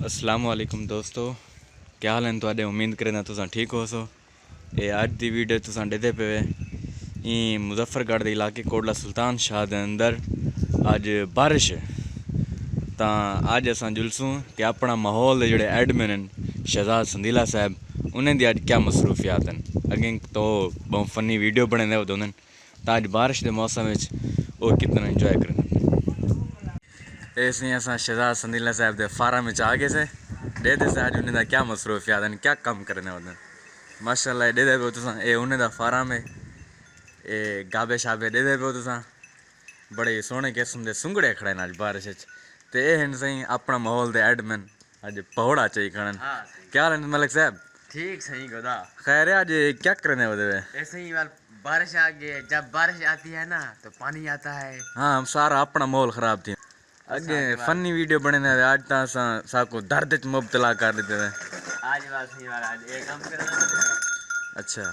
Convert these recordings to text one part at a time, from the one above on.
अस्सलाम वालेकुम दोस्तों, क्या हाल है तुहाडे। उम्मीद करना तुसां ठीक हो सो। ये अज दी वीडियो तुसां देते पे मुजफ्फरगढ़ के इलाके कोटला सुल्तान शाह के अंदर अज बारिश तां अज असां जुलसूँ कि अपना माहौल जोड़े एडमिन हैं शहजाद संदीला साहब उन्हें दी अज क्या मसरूफियात हैं। अगें तो बहुत फनी वीडियो बने होते हैं तां अज बारिश के मौसम वो कितना इंजॉय करें। इसलिए अस शहजाद संदीला साहब के फार्म में आ गए से दे से अज उन्हें क्या मसरूफियात हैं, क्या कम करने होते माशाल्लाह। दे पे तुसा ये उन्हें फार्म है, ये गाबे शाबे दे पे तुसा बड़े सोहने किस्म के सुंगड़े खड़े अज बारिश तो ये हैं सही अपना माहौल दे एडमिन अज पहौड़ा चाहिए खड़न। क्या हाल है मलिक साहब? ठीक सही गोदा खैर है, आज क्या करने होते हुए? ऐसे ही बारिश आ गई। जब बारिश आती है ना तो पानी आता है। हाँ, हम सारा अपना माहौल खराब थी। अगे फनी वीडियो बने आज तो साको दर्द च मुबतला कर देते थे। आज आज एक काम करना। अच्छा,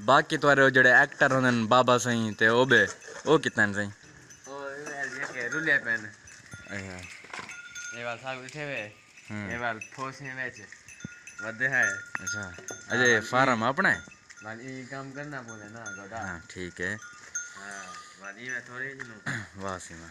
बाकी तुम्हारे जड़े एक्टर होंगे बाबा सही ते ओ बे ओ कितना सही ओ ये रुले पेन ये वाला साग उठे हुए ये वाला फोस में बेच वदे है। अच्छा, अजय फार्म अपना है वाली काम करना बोले ना गोदा। हाँ ठीक है। हाँ वाली में थोड़ी वाह सीमा।